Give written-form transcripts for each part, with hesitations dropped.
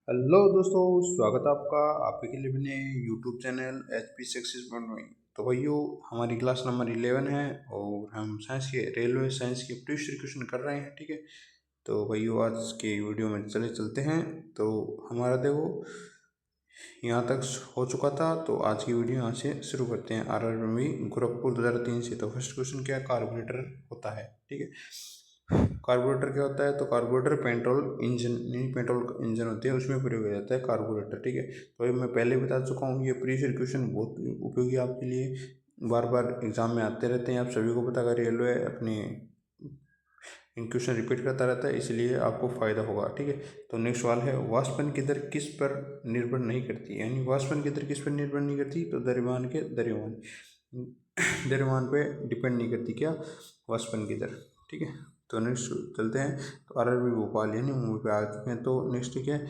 Hello दोस्तों, स्वागत है आपका आपके के लिए अपने YouTube channel H P success में। तो भाइयों, हमारी क्लास नंबर 11 है और हम साइंस के रेलवे साइंस के प्रीवियस क्वेश्चन कर रहे हैं। ठीक है, तो भाइयों आज के वीडियो में चलते हैं। तो हमारा देखो यहाँ तक हो चुका था, तो आज की वीडियो यहाँ से शुरू करते हैं। RRB गोरखपुर 2003 से। तो फर्स्ट क्वेश्चन क्या है, कार्बोरेटर होता है। ठीक है, कार्बोरेटर क्या होता है? तो कार्बोरेटर पेट्रोल इंजन नहीं, पेट्रोल इंजन होते हैं उसमें प्रयोग हो जाता है कार्बोरेटर। ठीक है, तो ये मैं पहले बता चुका हूँ, ये प्रीवियस क्वेश्चन बहुत उपयोगी आपके लिए, बार बार एग्जाम में आते रहते हैं। आप सभी को पता कर रेलवे अपने इन क्वेश्चन रिपीट करता रहता है, इसलिए आपको फायदा होगा। ठीक है, तो नेक्स्ट सवाल है, वाष्पन की दर किस पर निर्भर नहीं करती? यानी वाष्पन की दर किस पर निर्भर नहीं करती? तो द्रव्यमान के द्रव्यमान पे डिपेंड नहीं करती क्या? वाष्पन की दर। ठीक है, तो नेक्स्ट चलते हैं। तो RRB भोपाल यानी मुंबई पे आ चुके हैं। तो नेक्स्ट क्या है,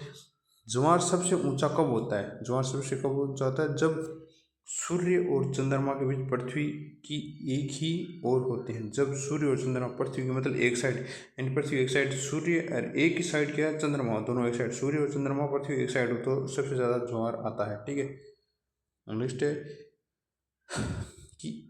ज्वार सबसे ऊंचा कब होता है? ज्वार सबसे कब ऊंचा होता है? जब सूर्य और चंद्रमा के बीच पृथ्वी की एक ही ओर होते हैं। जब सूर्य और चंद्रमा, पृथ्वी की मतलब एक साइड, यानी पृथ्वी एक साइड, सूर्य और एक ही साइड क्या है? चंद्रमा, दोनों एक साइड, सूर्य और चंद्रमा पृथ्वी एक साइड हो तो सबसे ज़्यादा ज्वार आता है। ठीक है, नेक्स्ट है कि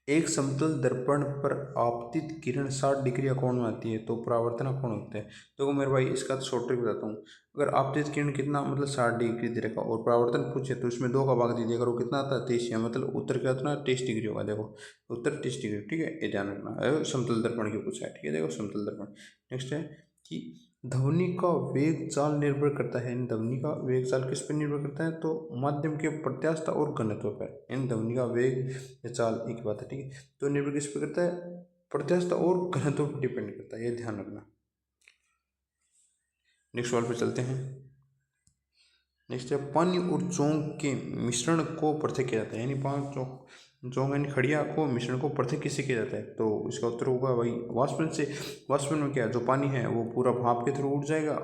एक समतल दर्पण पर आपतित किरण 60 डिग्री कोण में आती है तो परावर्तन कोण होता है। देखो मेरे भाई, इसका तो शॉर्ट ट्रिक बताता हूँ। अगर आपतित किरण कितना मतलब 60 डिग्री दे रखा और परावर्तन पूछे तो इसमें 2 का भाग दीजिए, अगर वो कितना आता है 23, मतलब उत्तर क्या होता है 23 डिग्री होगा। देखो उत्तर 23 डिग्री। ठीक है, ये ध्यान रखना। समतल दर्पण की पूछा है। ठीक है, देखो समतल दर्पण। नेक्स्ट है कि ध्वनि का वेग चाल निर्भर करता है। इन ध्वनि का वेग चाल किस पर निर्भर करता है? तो माध्यम के प्रत्यास्थता और घनत्व पर। इन ध्वनि का वेग या चाल एक बात है। ठीक है, तो निर्भर किस पर करता है? प्रत्यास्थता और घनत्व पर डिपेंड करता है, ये ध्यान रखना। नेक्स्ट सवाल पे चलते हैं। नेक्स्ट है, पानी और चौंग के मिश्रण को पृथक किया जाता है। यानी पानी चौंग यानी खड़िया को मिश्रण को पृथक किससे किया जाता है? तो इसका उत्तर होगा भाई वाष्पन से। वाष्पन में क्या, जो पानी है वो पूरा भाप के थ्रू उड़ जाएगा,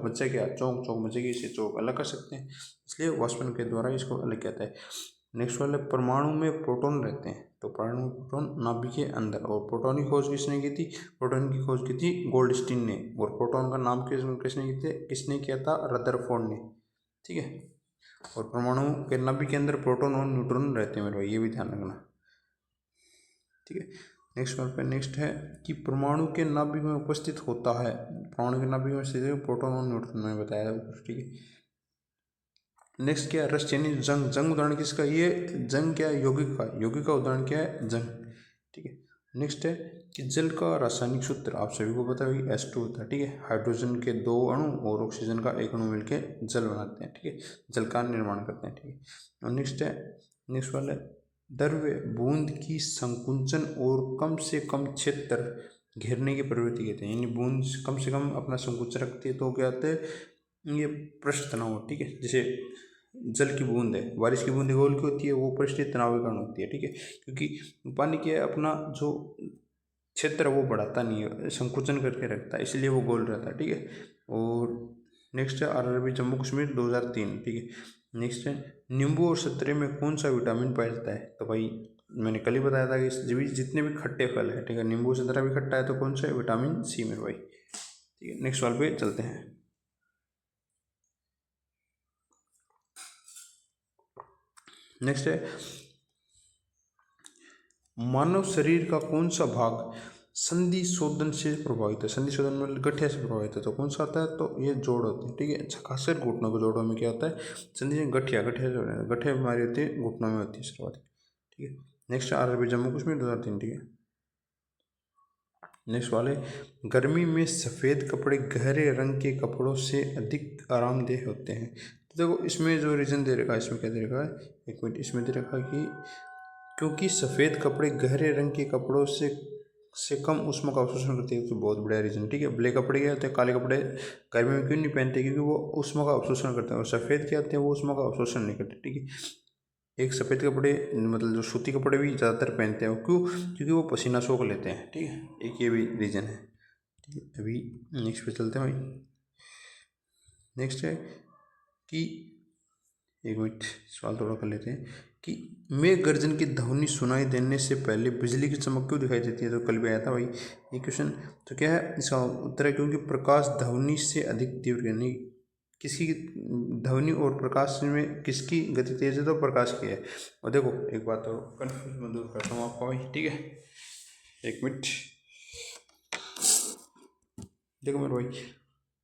बच्चा क्या, चौंग बचेगी, इसे चौंग अलग कर सकते हैं, इसलिए वाष्पन के द्वारा इसको अलग किया जाता है। नेक्स्ट वाले, परमाणु में प्रोटॉन रहते हैं। तो परमाणु में प्रोटॉन नाभिक के अंदर। और प्रोटॉन की खोज किसने की थी? प्रोटॉन की खोज की थी गोल्डस्टीन ने। और प्रोटॉन का नाम किसने किया था? रदरफोर्ड ने। ठीक है, और परमाणु के नाभिक के अंदर प्रोटॉन और न्यूट्रॉन रहते हैं मेरे भाई, ये भी ध्यान रखना। ठीक है, नेक्स्ट सवाल पे नेक्स्ट है कि परमाणु के नाभिक में उपस्थित होता है। परमाणु के नाभिक में स्थित प्रोटॉन और न्यूट्रॉन, मैंने बताया। ठीक है, नेक्स्ट क्या है, रस यानी जंग उदाहरण किसका? ये जंग क्या है? यौगिक का उदाहरण क्या है? जंग। ठीक है, नेक्स्ट है कि जल का रासायनिक सूत्र आप सभी को पता है, H2 होता है। ठीक है, हाइड्रोजन के 2 अणु और ऑक्सीजन का 1 अणु मिलकर जल बनाते हैं। ठीक है, जल का निर्माण करते हैं। ठीक है, और नेक्स्ट वाला है, द्रव्य बूंद की संकुंचन और कम से कम क्षेत्र घेरने की प्रवृत्ति कहते हैं। यानी बूंद कम से कम अपना संकुचन रखती है तो क्या होता है? ये पृष्ठ तनाव। ठीक है, जैसे जल की बूंद है, बारिश की बूंद गोल की होती है, वो पृष्ठीय तनाव के कारण होती है। ठीक है, क्योंकि पानी के अपना जो क्षेत्र वो बढ़ाता नहीं है, संकुचन करके रखता है, इसलिए वो गोल रहता है। ठीक है, और नेक्स्ट है RRB जम्मू कश्मीर 2003। ठीक है, नेक्स्ट है नींबू और संतरे में कौन सा विटामिन पाया जाता है? तो भाई मैंने कल ही बताया था कि जितने भी खट्टे फल है, ठीक है, नींबू संतरा भी खट्टा है तो कौन सा है? विटामिन C मेरे भाई। ठीक है, नेक्स्ट सवाल पे चलते हैं। नेक्स्ट है, मानव शरीर का कौन सा भाग संधि शोधन से प्रभावित है? संधि शोधन में गठिया से प्रभावित है तो कौन सा आता है? तो ये जोड़ होते हैं। ठीक है, अच्छा, खासकर घुटनों के जोड़ों में क्या होता है? संधि में गठिया बीमारी होती है, घुटनों में होती है शुरुआत। ठीक है, नेक्स्ट RRB जम्मू कश्मीर 2003। ठीक है, नेक्स्ट वाले, गर्मी में सफ़ेद कपड़े गहरे रंग के कपड़ों से अधिक आरामदेह होते हैं। तो देखो इसमें जो रीज़न दे रखा है, इसमें क्या दे रखा है? एक मिनट, इसमें दे रखा है कि क्योंकि सफ़ेद कपड़े गहरे रंग के कपड़ों से कम ऊष्मा का अवशोषण करते हैं। तो बहुत बढ़िया रीज़न। ठीक है, ब्लैक कपड़े क्या होते हैं? काले कपड़े गर्मी में क्यों नहीं पहनते? क्योंकि वो ऊष्मा का अवशोषण करते हैं। और सफ़ेद क्या होते हैं? वो ऊष्मा का अवशोषण नहीं करते। ठीक है, एक सफ़ेद कपड़े मतलब जो सूती कपड़े भी ज़्यादातर पहनते हैं, क्यों? क्योंकि वो पसीना सोख लेते हैं। ठीक है, एक ये भी रीज़न है। ठीक है, अभी नेक्स्ट पे चलते हैं भाई। नेक्स्ट है कि एक मिनट सवाल थोड़ा कर लेते हैं कि मेघ गर्जन की ध्वनि सुनाई देने से पहले बिजली की चमक क्यों दिखाई देती है? तो कल भी आया था भाई ये क्वेश्चन। तो क्या है इसका उत्तर? है क्योंकि प्रकाश ध्वनि से अधिक तीव्र, यानी किसकी ध्वनि और प्रकाश में किसकी गति तेज है? तो प्रकाश की है। और देखो एक बात और कन्फ्यूज मैं दूर करता हूँ आपका भाई, ठीक है, एक मिनट। देखो मेरे भाई,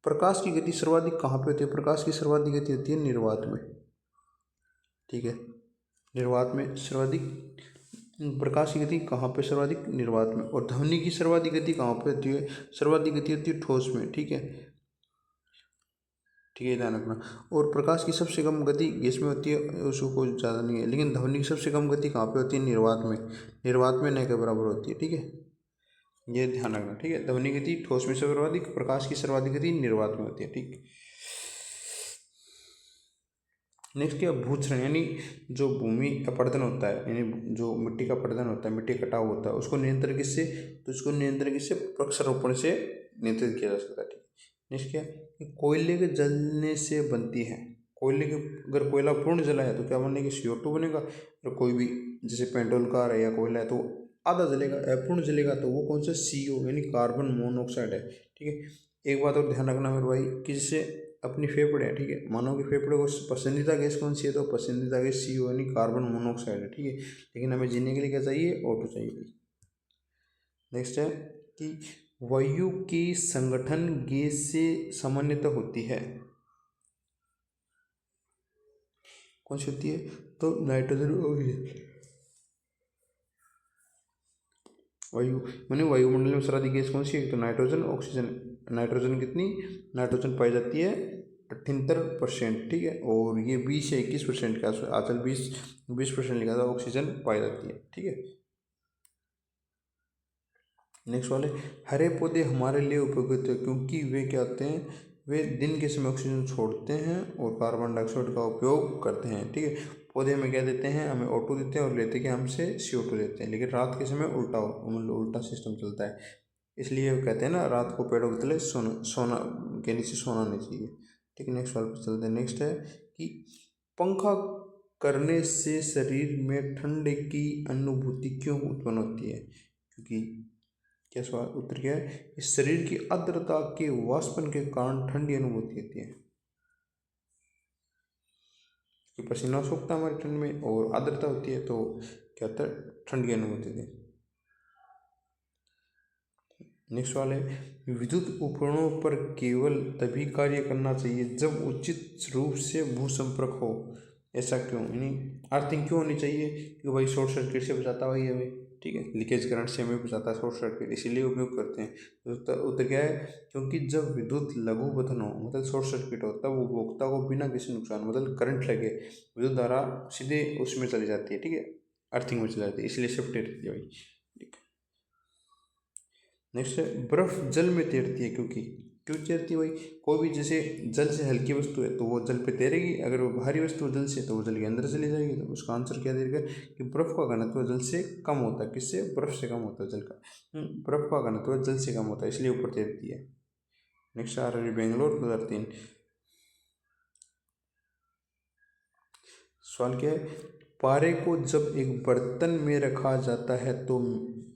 प्रकाश की गति सर्वाधिक कहाँ पे होती है? प्रकाश की सर्वाधिक गति होती है निर्वात में, ठीक है। निर्वात में सर्वाधिक प्रकाश की गति कहाँ पे? सर्वाधिक निर्वात में। और ध्वनि की सर्वाधिक गति कहाँ पे होती है? सर्वाधिक गति होती है ठोस में, ठीक है, ठीक है, ध्यान रखना। और प्रकाश की सबसे कम गति गैस में होती है, उसको कोई ज़्यादा नहीं है। लेकिन ध्वनि की सबसे कम गति कहाँ पे होती है? निर्वात में। निर्वात में न के बराबर होती है, ठीक है, ये ध्यान रखना, ठीक है। ध्वनि गति ठोस में सर्वाधिक, प्रकाश की सर्वाधिक गति निर्वात में होती है, ठीक है। नेक्स्ट क्या? भूक्षरण, यानी जो भूमि अपरदन होता है, यानी जो मिट्टी का अपरदन होता है, मिट्टी कटाव होता है, उसको नियंत्रण किससे? तो इसको नियंत्रण किससे? वृक्षारोपण से नियंत्रित किया जा सकता है, ठीक है। नेक्स्ट क्या? कि कोयले के जलने से बनती है। कोयले के, अगर कोयला पूर्ण जला है तो क्या बनेगी? CO2 बनेगा। और कोई भी जैसे पेट्रोल कार है या कोयला है तो आधा जलेगा, अपूर्ण जलेगा तो वो कौन सा? CO यानी कार्बन मोनोऑक्साइड है, ठीक है। एक बात और ध्यान रखना मेरे भाई कि जैसे अपनी फेफड़े हैं, ठीक है, मानव के फेफड़े को पसंदीदा गैस कौन सी है? तो पसंदीदा गैस CO यानी कार्बन मोनोऑक्साइड है, ठीक है। लेकिन हमें जीने के लिए क्या चाहिए? O2 चाहिए। नेक्स्ट है कि वायु की संगठन गैस से सामान्यतः होती है, कौन सी होती है? तो नाइट्रोजन ऑक्सीजन। वायु माने वायुमंडल में सर्वाधिक गैस कौन सी है? तो नाइट्रोजन ऑक्सीजन। नाइट्रोजन कितनी? नाइट्रोजन पाई जाती है 78%, ठीक है। और ये 20 से 21% का, आजकल 20% लिखा था, ऑक्सीजन पाई जाती है, ठीक है। नेक्स्ट वाले, हरे पौधे हमारे लिए उपयोगी होते हैं क्योंकि वे क्या होते हैं? वे दिन के समय ऑक्सीजन छोड़ते हैं और कार्बन डाइऑक्साइड का उपयोग करते हैं, ठीक है। पौधे हमें क्या देते हैं? हमें O2 देते हैं और लेते क्या हमसे? CO2 देते हैं। लेकिन रात के समय उल्टा मतलब उल्टा सिस्टम चलता है, इसलिए वो कहते हैं ना, रात को पेड़ों के तले सोना के नीचे सोना नहीं चाहिए, ठीक है। नेक्स्ट वाले पर चलते हैं। नेक्स्ट है कि पंखा करने से शरीर में ठंड की अनुभूति क्यों उत्पन्न होती है? क्योंकि क्या सवाल उत्तर क्या है? इस शरीर की आर्द्रता के वाष्पन के कारण ठंडी अनुभूति होती है, कि पसीना सूखता है हमारे ठंड में और आर्द्रता होती है तो क्या होता है? ठंड की अनुभूति होती है। नेक्स्ट वाला है, विद्युत उपकरणों पर केवल तभी कार्य करना चाहिए जब उचित रूप से भू संपर्क हो। ऐसा क्यों? यानी अर्थिंग क्यों होनी चाहिए? क्योंकि भाई शॉर्ट सर्किट से बचाता है भाई हमें, ठीक है, लीकेज करंट से हमें बचाता है शॉर्ट सर्किट, इसीलिए उपयोग करते हैं। तो उत्तर क्या है? क्योंकि जब विद्युत लघु पतन हो मतलब शॉर्ट सर्किट हो तब उपभोक्ता को बिना किसी नुकसान मतलब करंट लगे विद्युत धारा सीधे उसमें चली जाती है, ठीक है, अर्थिंग में चली जाती है, इसलिए सेफ्टी रहती है भाई। नेक्स्ट है, बर्फ जल में तैरती है क्योंकि, क्यों तैरती है भाई? कोई भी जैसे जल से हल्की वस्तु है तो वो जल पे तैरेगी, अगर वो भारी वस्तु जल से तो वो जल के अंदर चली जाएगी। तो उसका आंसर क्या देगा? कि बर्फ का घनत्व जल से कम होता है। किससे? बर्फ से कम होता है जल का। बर्फ का घनत्व जल से कम होता है इसलिए ऊपर तैरती है। नेक्स्ट आ रहा है बेंगलोर 2003। सवाल क्या है? पारे को जब एक बर्तन में रखा जाता है तो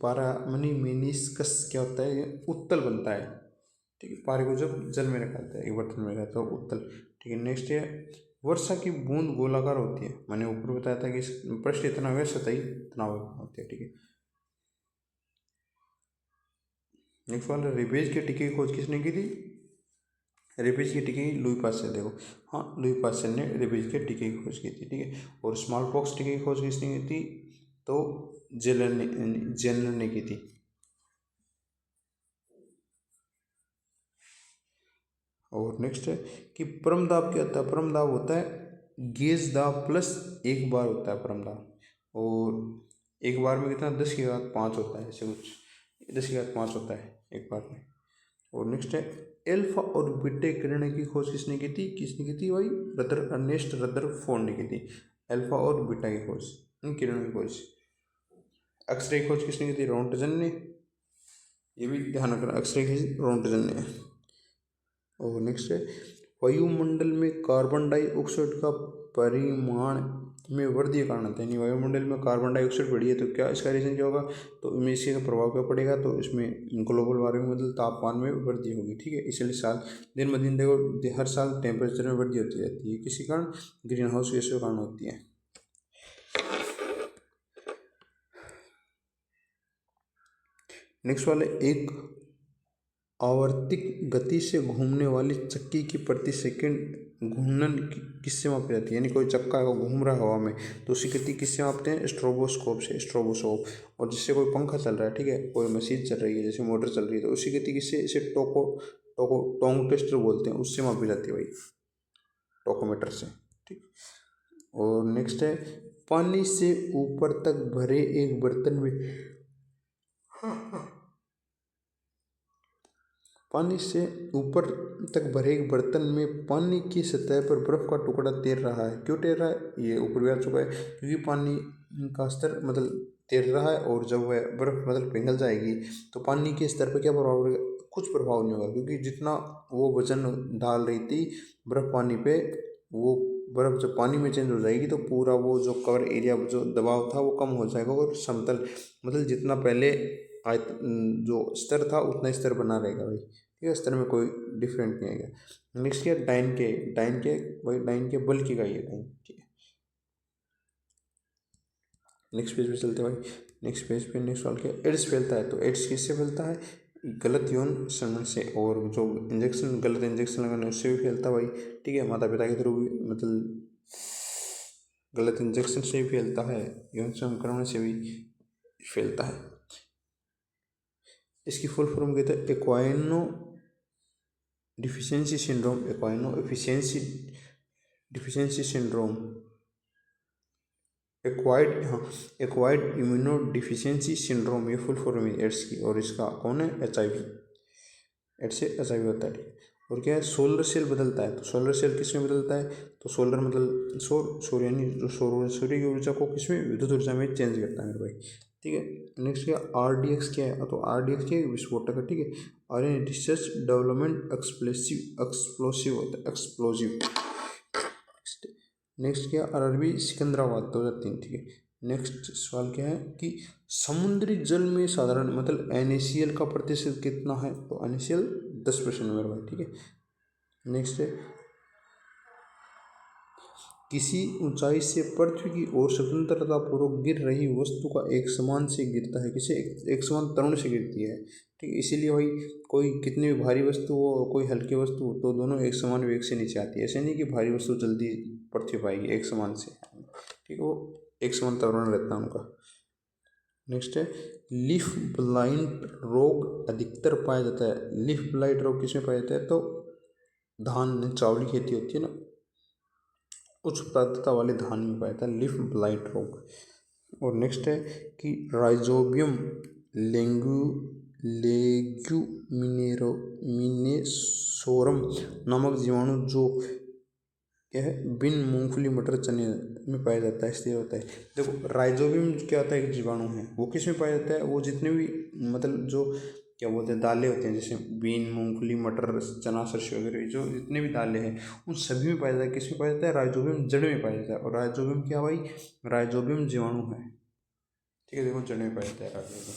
पारा मनी मेनिस्कस क्या होता है? ये उत्तल बनता है, ठीक है। पारे को जब जल में रखा जाता है, एक बर्तन में रखा तो उत्तल, ठीक है। नेक्स्ट है, वर्षा की बूंद गोलाकार होती है, मैंने ऊपर बताया था कि पृष्ठ इतना है सतही तनाव होती है, ठीक है। नेक्स्ट वाला, रिबेज के टिके की खोज किसने की थी? रिबेज की टिके लुई पास्चर, देखो हाँ, लुई पास्चर ने रिबेज के टिके की खोज की थी, ठीक है। और स्मॉल पॉक्स टिके की खोज किसने की थी? तो जेनर ने की थी। और नेक्स्ट है कि परम दाब क्या होता है? परम दाब होता है गेज दाब प्लस एक बार होता है परम दाब। और एक बार में कितना? 10⁵ होता है, ऐसे कुछ 10⁵ होता है एक बार में। और नेक्स्ट है, एल्फा और बीटा किरण की खोज किसने की थी? किसने की थी भाई? अर्नेस्ट रदरफोर्ड ने की थी अल्फा और बीटा की खोज, इन किरणों की खोज। एक्सरे की खोज किसने की थी? रोंटजन ने, ये भी ध्यान रखना, एक्सरे की रोंटजन ने। और नेक्स्ट है, वायुमंडल में कार्बन डाइऑक्साइड का परिमाण में वृद्धि के कारण होता है, यानी वायुमंडल में कार्बन डाइऑक्साइड बढ़ी है तो क्या इसका रीजन क्या होगा, तो इनमें इसका प्रभाव क्या पड़ेगा, तो इसमें ग्लोबल वार्मिंग मतलब तापमान में वृद्धि होगी। ठीक है, इसलिए साल दिन ब दिन देखो हर साल टेम्परेचर में वृद्धि होती रहती है, किसी कारण ग्रीन हाउस गैस के कारण होती है। नेक्स्ट वाले, एक आवर्तिक गति से घूमने वाली चक्की की प्रति सेकंड घूर्णन किससे मापी जाती है, यानी कोई चक्का है वो घूम रहा है हवा में तो उसकी गति किससे मापते हैं, स्ट्रोबोस्कोप से, स्ट्रोबोस्कोप। और जिससे कोई पंखा चल रहा है, ठीक है, कोई मशीन चल रही है जैसे मोटर चल रही है तो उसकी गति किससे, इसे टोको टोको टोंग टेस्टर बोलते हैं, उससे मापी जाती है भाई, टोकोमीटर से। ठीक, और नेक्स्ट है, पानी से ऊपर तक भरे एक बर्तन में पानी से ऊपर तक भरे एक बर्तन में पानी की सतह पर बर्फ का टुकड़ा तैर रहा है, क्यों तैर रहा है, ये ऊपर भी आ चुका है, क्योंकि पानी का स्तर मतलब तैर रहा है और जब वह बर्फ मतलब पिघल जाएगी तो पानी के स्तर पर क्या प्रभाव पड़ेगा, कुछ प्रभाव नहीं होगा, क्योंकि जितना वो वजन डाल रही थी बर्फ पानी पे, वो बर्फ जब पानी में चेंज हो जाएगी तो पूरा वो जो कवर एरिया जो दबाव था वो कम हो जाएगा और समतल मतलब जितना पहले जो स्तर था उतना स्तर बना रहेगा भाई। ठीक है, स्तर में कोई डिफरेंट नहीं आएगा। नेक्स्ट क्या, डाइन के भाई, डाइन के बल की का ये डाइन। ठीक है, नेक्स्ट पेज पे चलते हैं भाई। नेक्स्ट पेज पे नेक्स्ट सवाल क्या, एड्स फैलता है तो एड्स किससे फैलता है, गलत यौन संबंध से, और जो इंजेक्शन गलत इंजेक्शन लगाने उससे भी फैलता है भाई। ठीक है, माता पिता के थ्रू भी मतलब गलत इंजेक्शन से भी फैलता है, यौन संक्रमण से भी फैलता है। इसकी फुल फॉर्म कहते हैं एक्वाइनो डिफिशियंसी सिंड्रोम, एक्वाइनो एफिशिएंसी डिफिशियंसी सिंड्रोम, एक्वाइड, हाँ, एक्वाइड इम्यूनो डिफिशियंसी सिंड्रोम, ये फुल फॉर्म है एड्स की, और इसका कौन है, HIV, एड्स से HIV होता है। ठीक है, और क्या है, सोलर सेल बदलता है, तो सोलर सेल किस में बदलता है, तो सोलर मतलब सौर यानी जो सूर्य की ऊर्जा को किस में, विद्युत ऊर्जा में चेंज करता है मेरे भाई। ठीक है, नेक्स्ट क्या, RDX क्या है, तो RDX क्या है, विस्फोटक है। ठीक है, और रिसर्च डेवलपमेंट एक्सप्लोसिव होता है, एक्सप्लोजिव। नेक्स्ट क्या, RRB सिकंदराबाद 2003। ठीक है, नेक्स्ट सवाल क्या है कि समुद्री जल में साधारण मतलब NaCl का प्रतिशत कितना है, तो NaCl 10% मेरे भाई। ठीक है, नेक्स्ट है, किसी ऊंचाई से पृथ्वी की ओर स्वतंत्रता पूर्वक गिर रही वस्तु का एक समान से गिरता है, किसे एक समान त्वरण से गिरती है। ठीक है, इसीलिए भाई कोई कितनी भी भारी वस्तु हो कोई हल्की वस्तु हो तो दोनों एक समान वेग से नीचे आती है, ऐसे नहीं कि भारी वस्तु जल्दी पृथ्वी पाएगी, एक समान से। ठीक है, वो एक समान त्वरण रहता है उनका। नेक्स्ट है, लीफ ब्लाइट रोग अधिकतर पाया जाता है, लीफ ब्लाइट रोग किसमें पाया जाता है, तो धान चावल की खेती होती है ना, उच्च उत्पादकता वाले धान में पाया जाता है लीफ ब्लाइट रोग। और नेक्स्ट है कि राइजोबियम लेग्यूमिनेसोरम नामक जीवाणु जो क्या है, बिन मूंगफली मटर चने में पाया जाता है, इसलिए होता है। देखो राइजोबियम क्या होता है, एक जीवाणु है, वो किस में पाया जाता है, वो जितने भी मतलब जो क्या बोलते हैं दालें होती हैं जैसे बीन मूंगफली मटर चना सरसों वगैरह, जो जितने भी दालें हैं उन सभी में पाया जाता है, किस में पाया जाता है, राइजोबियम जड़ में पाया जाता है। और राइजोबियम क्या भाई, राइजोबियम जीवाणु है। ठीक है, देखो जड़ में पाया जाता है राइजोबियम।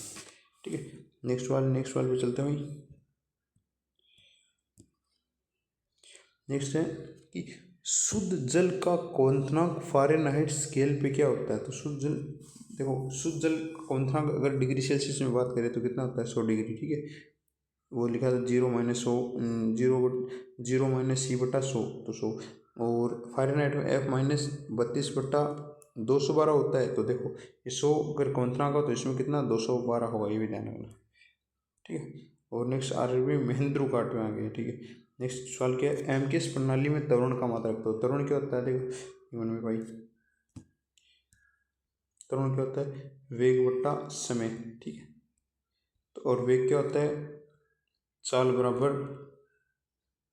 ठीक है, नेक्स्ट वाल पे चलते हैं भाई। नेक्स्ट है कि शुद्ध जल का क्वथनांक फ़ारेनहाइट स्केल पे क्या होता है, तो शुद्ध जल, देखो शुद्ध जल का क्वथनांक अगर डिग्री सेल्सियस में बात करें तो कितना होता है, 100 डिग्री। ठीक है, वो लिखा था 0-100 0-C/100 तो 100, और फ़ारेनहाइट में F-32/212 होता है, तो देखो ये 100 अगर क्वथनांक हो तो इसमें कितना 212 होगा, ये भी ध्यान रखना। ठीक है, और नेक्स्ट RRB महेंद्रू काट में आ गया। ठीक है, नेक्स्ट सवाल क्या है, एमकेएस प्रणाली में त्वरण का मात्रक, तो त्वरण क्या होता है, देखो इवन में भाई त्वरण क्या होता है, वेग बट्टा समय। ठीक है, तो और वेग क्या होता है, चाल बराबर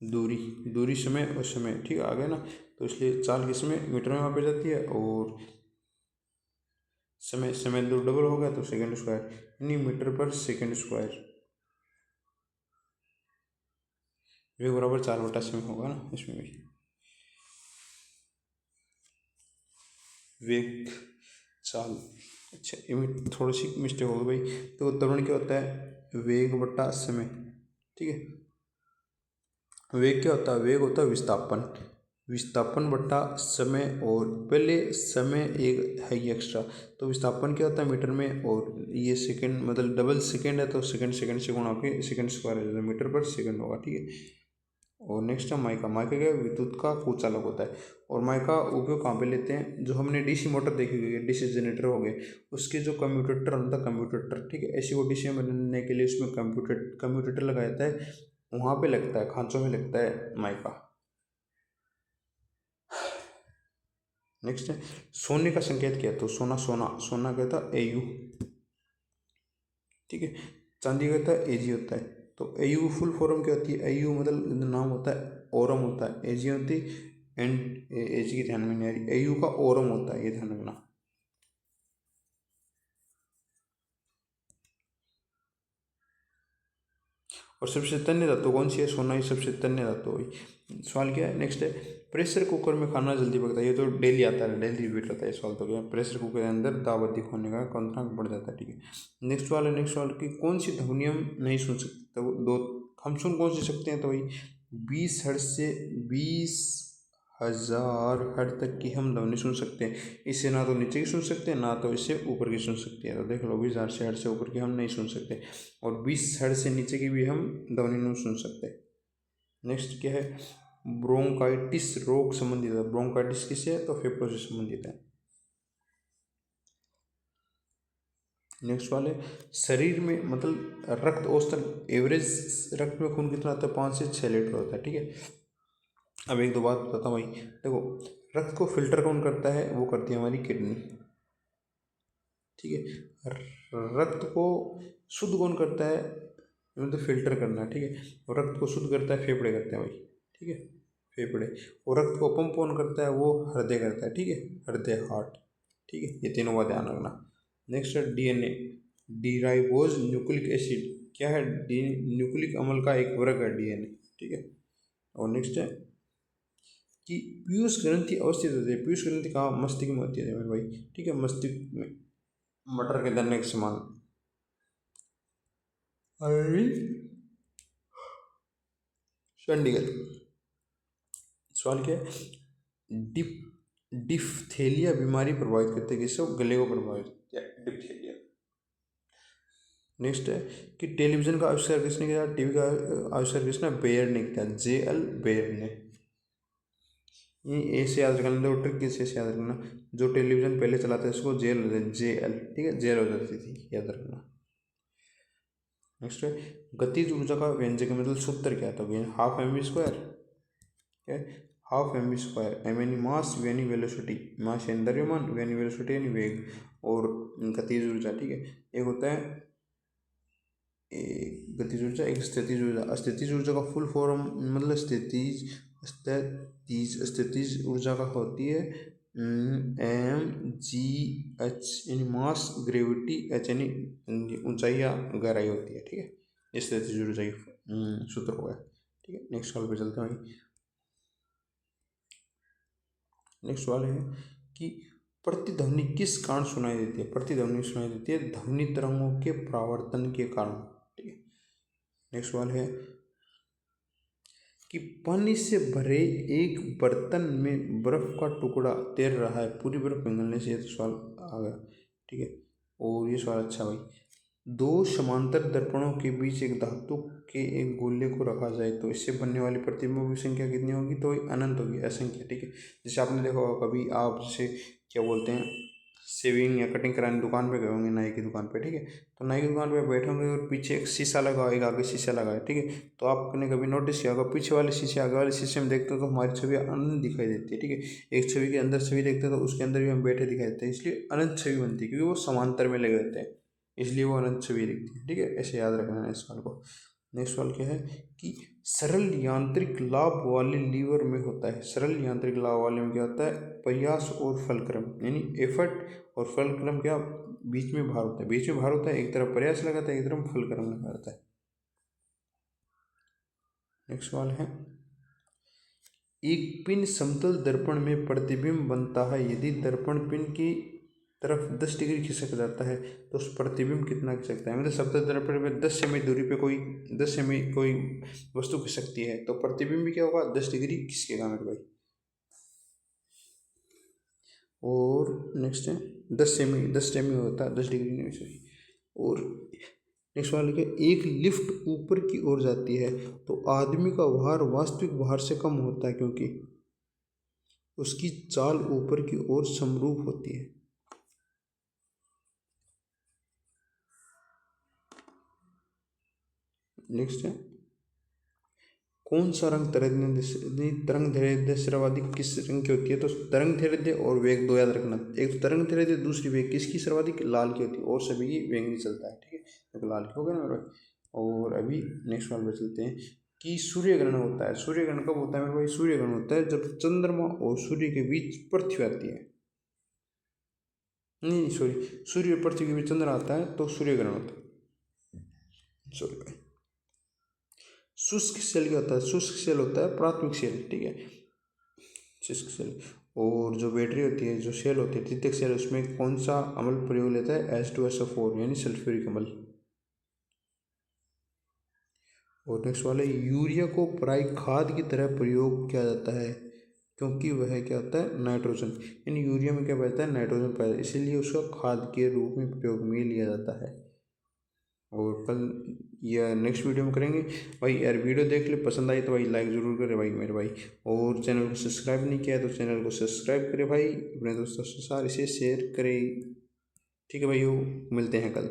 दूरी, दूरी समय और समय। ठीक है, आ गया ना, तो इसलिए चाल किस में मीटर में मापी जाती है और समय समय दो डबल हो गया तो सेकंड स्क्वायर, यानी मीटर पर सेकंड स्क्वायर। वेग बराबर 4/समय होगा ना इसमें भी। वेग चाल, अच्छा इनमें थोड़ी सी मिस्टेक हो गई भाई। तो त्वरण क्या होता है, वेग बटा समय, ठीक है। वेग क्या होता है, वेग होता है विस्थापन, विस्थापन बटा समय। और पहले समय एक है ये एक्स्ट्रा, तो विस्थापन क्या होता है मीटर में, और ये सेकंड मतलब डबल सेकंड है तो सेकंड सेकंड से गुणा होकर सेकंड स्क्वायर है, मीटर पर सेकंड होगा, ठीक है। और नेक्स्ट है माइका, माइका क्या है, विद्युत का कुचालक होता है। और माइका उपयोग कहाँ पे लेते हैं, जो हमने डीसी मोटर देखी हुई है, डीसी जनरेटर हो गए, उसके जो कम्यूटेटर होता है, कम्यूटेटर, ठीक है, ऐसी वो डीसी बनने के लिए उसमें कम्यूटेटर लगाया जाता है, वहाँ पे लगता है, खांचों में लगता है माइका। नेक्स्ट है सोने का संकेत क्या है, तो सोना, सोना क्या था Au, ठीक है। चांदी का था Ag होता है। तो Au फुल फॉर्म क्या होती है, Au मतलब नाम होता है ओरम होता है, Ag होती एंड Ag की ध्यान में नहीं आ रही, Au का ओरम होता है, ये ध्यान रखना। और सबसे तन्य धातु कौन सी है, सोना ही सबसे तन्य धातु हुई। सवाल क्या है, नेक्स्ट है प्रेशर कुकर में खाना जल्दी पकता है, ये तो डेली आता है, डेली रिपीट होता है सवाल। तो क्या प्रेशर कुकर के अंदर दाब अधिक होने का कंत्रांक बढ़ जाता है, ठीक है। नेक्स्ट सवाल है, नेक्स्ट सवाल की कौन सी ध्वनि हम नहीं सुन सकते, तो दो हम सुन कौन सी सकते हैं, तो भाई 20 हर्ट्ज से 20,000 हर्ट्ज तक की हम ध्वनि सुन सकते हैं। इससे ना तो नीचे की सुन सकते हैं, ना तो इससे ऊपर की सुन सकते हैं। तो देख लो 20,000 से हर्ट्ज से ऊपर की हम नहीं सुन सकते, और 20 हर्ट्ज से नीचे की भी हम ध्वनि नहीं सुन सकते। नेक्स्ट क्या है, ब्रोंकाइटिस रोग संबंधित है, ब्रोंकाइटिस किससे है, तो फेफड़ों से संबंधित है। नेक्स्ट वाले शरीर में मतलब रक्त औसतन एवरेज रक्त में खून कितना होता है, 5 से 6 लीटर होता है, ठीक है। अब एक दो बात बताता हूँ भाई, देखो रक्त को फिल्टर कौन करता है, वो करती है हमारी किडनी, ठीक है। रक्त को शुद्ध कौन करता है, मतलब फिल्टर करना, ठीक है। और रक्त को शुद्ध करता है फेफड़े करते हैं भाई, ठीक है, फेफड़े। और रक्त को पंप कौन करता है, वो हृदय करता है, ठीक है, हृदय हार्ट, ठीक है। ये तीनों का ध्यान रखना। नेक्स्ट है डीएनए, डीराइबोज न्यूक्लिक एसिड, क्या है, डी न्यूक्लिक अम्ल का एक वर्ग है डीएनए, ठीक है। और नेक्स्ट है कि पीयूष ग्रंथि अवस्थित होती है, पीयूष ग्रंथि कहाँ, मस्तिष्क में होती है मेरे भाई, ठीक है, मस्तिष्क में, मटर के दाने के समान। अरे चंडीगढ़, सवाल क्या है, डिप्थेलिया बीमारी प्रभावित करते हैं किसको, गले को प्रभावित किया डिप्थेलिया। नेक्स्ट है कि टेलीविजन का आविष्कार किसने किया, टीवी का आविष्कार किसने, बेयर ने किया, J.L. बेयर ने। ये ऐसे याद रखना, दो ट्रिक किस ऐसे याद रखना, जो टेलीविजन पहले चलाता है उसको JL, ठीक है, जेल हो जाती थी, याद रखना। नेक्स्ट है गतिज ऊर्जा का व्यंजक मतलब सूत्र क्या था, हाफ एम वी स्क्वायर, है half m v square, m यानी मास, वी यानी वेलोसिटी, मास यानी द्रव्यमान, वी यानी वेलोसिटी यानी वेग, और गतिज ऊर्जा, ठीक है। एक होता है एक गतिज ऊर्जा, एक स्थितिज ऊर्जा। स्थितिज ऊर्जा का फुल फॉर्म मतलब स्थितिज ऊर्जा का होती है mgh यानी मास, ग्रेविटी, h यानी ऊंचाई या गहराई होती है, ठीक है। इस स्थितिज ऊर्जा की सूत्र हो गया, ठीक है। नेक्स्ट सवाल पे चलते हैं। नेक्स्ट सवाल है कि प्रतिध्वनि किस कारण सुनाई देती है, प्रतिध्वनि सुनाई देती है ध्वनि तरंगों के परावर्तन के कारण, ठीक है। नेक्स्ट सवाल है कि पानी से भरे एक बर्तन में बर्फ का टुकड़ा तैर रहा है, पूरी बर्फ पिघलने से, ये तो सवाल आ गया, ठीक है। और ये सवाल अच्छा भाई, दो समांतर दर्पणों के बीच एक धातु के एक गोले को रखा जाए तो इससे बनने वाली प्रतिबिंब की संख्या कितनी होगी, तो अनंत होगी, असंख्य, ठीक है। जैसे आपने देखा होगा कभी आप जैसे क्या बोलते हैं शेविंग या कटिंग कराने दुकान पे गए होंगे, नाई की दुकान पे, ठीक है। तो नाई की दुकान पे बैठे होंगे और पीछे एक शीशा लगा हो, एक आगे शीशा लगा है, ठीक है। तो आपने कभी नोटिस किया होगा पीछे वाले शीशे आगे वाले शीशे में देखते हो तो हमारी छवि अनंत दिखाई देती है, ठीक है। एक छवि के अंदर छवि देखते हो तो उसके अंदर भी हम बैठे दिखाई देते हैं, इसलिए अनंत छवि बनती है, क्योंकि वो समांतर में लगे रहते हैं, इसलिए वो अनंत छवि दिखती है, ठीक है। ऐसे याद रखना है इस सवाल को। नेक्स्ट सवाल क्या है कि सरल यांत्रिक लाभ वाले लीवर में होता है, सरल यांत्रिक लाभ वाले में क्या होता है, प्रयास और फलक्रम, यानी एफर्ट और फलक्रम क्या बीच में भार होता है, बीच में भार होता है, एक तरफ प्रयास लगाता है, एक तरफ फलक्रम लगा रहता है। नेक्स्ट सवाल है, एक पिन समतल दर्पण में प्रतिबिंब बनता है यदि दर्पण पिन की तरफ 10 डिग्री खिसक जाता है तो उस प्रतिबिंब कितना खिसकता है। मतलब समतल दर्पण में 10 सेमी दूरी पे कोई 10 सेमी कोई वस्तु खिसकती है तो प्रतिबिंब भी क्या होगा, 10 डिग्री खिसकेगा मेरे भाई। और नेक्स्ट है 10 सेमी होता है, 10 डिग्री नहीं सॉरी। और नेक्स्ट सवाल है, एक लिफ्ट ऊपर की ओर जाती है तो आदमी का भार वास्तविक भार से कम होता है क्योंकि उसकी चाल ऊपर की ओर समरूप होती है। नेक्स्ट है, कौन सा रंग तरंग दैर्ध्य सर्वाधिक किस रंग की होती है। तो तरंग दैर्ध्य और वेग दो याद रखना, एक तो तरंग दैर्ध्य दूसरी वेग किसकी सर्वाधिक, लाल की होती है और सभी की वेग नहीं चलता है, ठीक है, तो लाल की हो गया ना मेरे भाई। और अभी नेक्स्ट सवाल पर चलते हैं कि सूर्यग्रहण होता है, सूर्यग्रहण कब होता है मेरे भाई, सूर्यग्रहण होता है जब चंद्रमा और सूर्य के बीच पृथ्वी आती है, नहीं सॉरी, सूर्य और पृथ्वी के बीच चंद्र आता है तो सूर्यग्रहण होता है, सॉरी भाई। शुष्क सेल क्या होता है, शुष्क सेल होता है प्राथमिक सेल, ठीक है, शुष्क सेल। और जो बैटरी होती है, जो सेल होती है द्वितीयक सेल, उसमें कौन सा अम्ल प्रयोग लेता है, H2SO4 यानी सल्फ्यूरिक अम्ल। और नेक्स्ट वाला, यूरिया को पराई खाद की तरह प्रयोग किया जाता है क्योंकि वह क्या होता है, नाइट्रोजन, यानी यूरिया में क्या पाया है, नाइट्रोजन पाया, इसीलिए उसका खाद के रूप में प्रयोग में लिया जाता है। और कल या नेक्स्ट वीडियो में करेंगे भाई। यार वीडियो देख ले, पसंद आई तो भाई लाइक ज़रूर करे भाई मेरे भाई, और चैनल को सब्सक्राइब नहीं किया तो चैनल को सब्सक्राइब करे भाई, अपने दोस्तों के साथ इसे शेयर करें, ठीक है भाई, मिलते हैं कल।